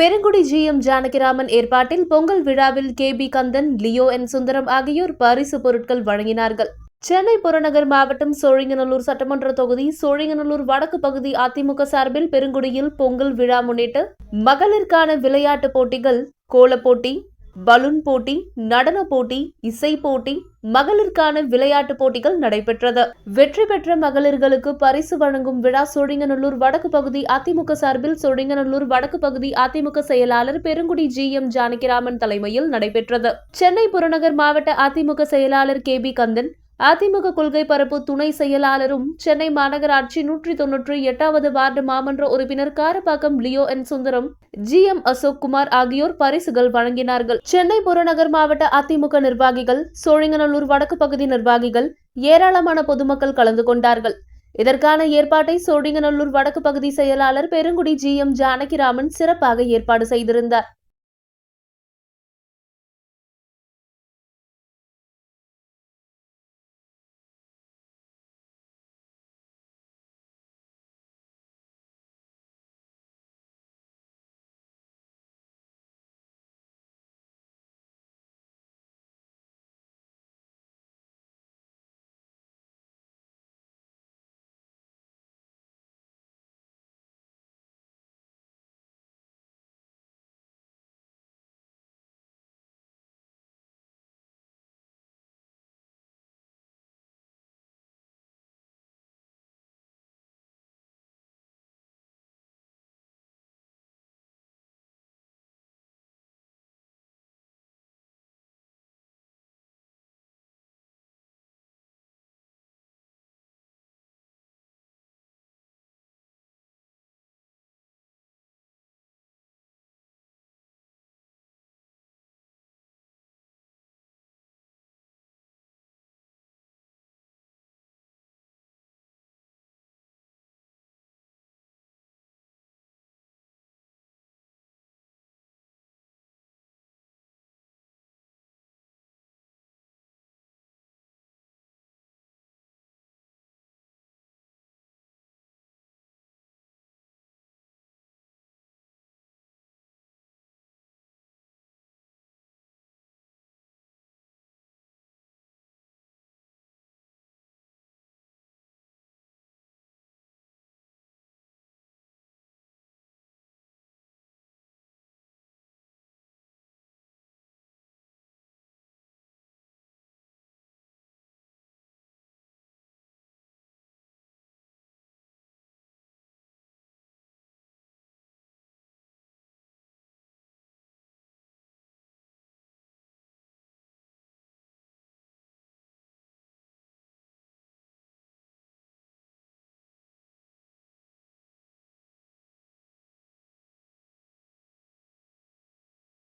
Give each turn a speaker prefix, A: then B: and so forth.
A: பெருங்குடி ஜி.எம். ஜானகிராமன் ஏற்பாட்டில் பொங்கல் விழாவில் KP. Kandan, Leo என். சுந்தரம் ஆகியோர் பரிசு பொருட்கள் வழங்கினார்கள். சென்னை புறநகர் மாவட்டம் சோழிங்கநல்லூர் சட்டமன்ற தொகுதி சோழிங்கநல்லூர் வடக்கு பகுதி அதிமுக சார்பில் பெருங்குடியில் பொங்கல் விழா முன்னிட்டு மகளிருக்கான விளையாட்டுப் போட்டிகள், கோலப் போட்டி, பலூன் போட்டி, நடன போட்டி, இசை போட்டி, மகளிருக்கான விளையாட்டுப் போட்டிகள் நடைபெற்றது. வெற்றி பெற்ற மகளிர்களுக்கு பரிசு வழங்கும் விழா சோழிங்கநல்லூர் வடக்கு பகுதி அதிமுக சார்பில் சோழிங்கநல்லூர் வடக்கு பகுதி அதிமுக செயலாளர் பெருங்குடி ஜி.எம். ஜானகிராமன் தலைமையில் நடைபெற்றது. சென்னை புறநகர் மாவட்ட அதிமுக செயலாளர் கே.பி. கந்தன், அதிமுக கொள்கை பரப்பு துணை செயலாளரும் சென்னை மாநகராட்சி 198வது வார்டு மாமன்ற உறுப்பினர் காரப்பாக்கம் லியோ என். சுந்தரம், ஜி.எம். அசோக் குமார் ஆகியோர் பரிசுகள் வழங்கினார்கள். சென்னை புறநகர் மாவட்ட அதிமுக நிர்வாகிகள், சோழிங்கநல்லூர் வடக்கு பகுதி நிர்வாகிகள், ஏராளமான பொதுமக்கள் கலந்து கொண்டார்கள். இதற்கான ஏற்பாட்டை சோழிங்கநல்லூர் வடக்கு பகுதி செயலாளர் பெருங்குடி ஜி.எம். ஜானகிராமன் சிறப்பாக ஏற்பாடு செய்திருந்தார்.